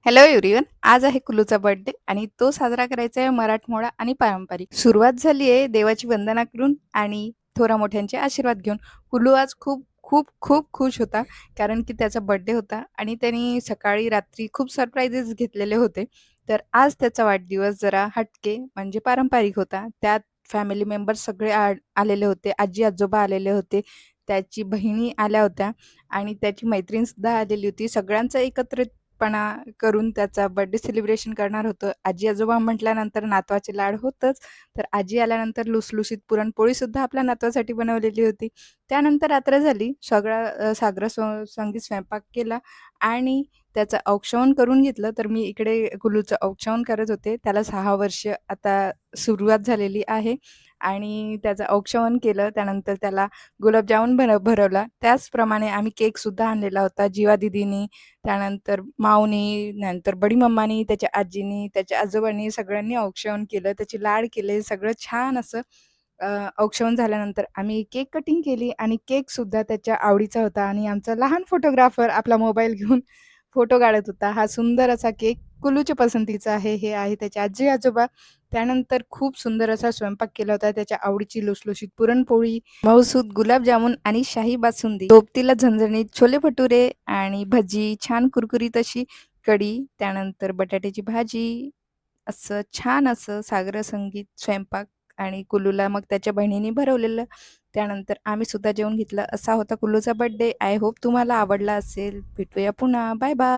Hello everyone. आज आहे कुल्लूचा birthday आणि तो साजरा करायचा आहे मराठमोळा आणि पारंपरिक. सुरुवात झाली आहे देवाची वंदना करून आणि थोरा मोठ्यांचे आशीर्वाद घेऊन. कुल्लू आज खूप खूप खूप खुश होता, कारण की त्याचा बर्थडे होता आणि त्यांनी सकाळी रात्री खूप सरप्राइजेस घेतलेले होते. तर आज त्याचा वाढदिवस जरा हटके म्हणजे पारंपरिक होता. त्यात फॅमिली मेंबर्स सगळे आलेले होते. आजी-आजोबा आलेले होते. त्याची बहिणी आल्या होत्या आणि त्याची मैत्रीणसुद्धा आलेली होती. सगळ्यांचा एकत्रितपणा करून त्याचा बर्थडे सेलिब्रेशन करणार होतो. आजी-आजोबा म्हटल्यानंतर नातवाचे लाड होतच. तर आजी आल्यानंतर लुसलुशीत पुरणपोळीसुद्धा आपल्या नातवासाठी बनवलेली होती. त्यानंतर रात्र झाली. सगळा साग्र संगीत स्वयंपाक केला आणि त्याचं औक्षण करून घेतलं. तर मी इकडे कुल्लूचं औक्षण करत होते. त्याला 6 वर्ष आता सुरुवात झालेली आहे आणि त्याचं औक्षण केलं. त्यानंतर त्याला गुलाबजामुन भरवला. त्याचप्रमाणे आम्ही केकसुद्धा आणलेला होता. जीवा दीदीनी, त्यानंतर माऊनी, नंतर बडी मम्मानी, त्याच्या आजीनी, त्याच्या आजोबांनी सगळ्यांनी औक्षण केलं. त्याचे लाड केले. सगळं छान असं औक्षण झाल्यानंतर आम्ही केक कटिंग केली आणि केकसुद्धा त्याच्या आवडीचा होता आणि आमचा लहान फोटोग्राफर आपला मोबाईल घेऊन फोटो काढत होता. हा सुंदर असा केक कुल्लूच्या पसंतीचा आहे. हे आहे त्याचे आजी-आजोबा. त्यानंतर खूप सुंदर असा स्वयंपाक केला होता. त्याच्या आवडीची लुसलुशीत पुरणपोळी, मऊसूद गुलाबजामुन आणि शाही बासुंदी, सोबतीला झणझणीत छोले भटुरे आणि भजी, छान कुरकुरीत अशी कढी, त्यानंतर बटाट्याची भाजी, असं छान असं साग्र संगीत स्वयंपाक आणि कुल्लूला मग त्याच्या बहिणीने भरवलेलं. त्यानंतर आम्ही सुद्धा जेवून घेतलं. असा होता कुल्लूचा बर्थडे. आय होप तुम्हाला आवडला असेल. भेटूया पुन्हा. Bye bye.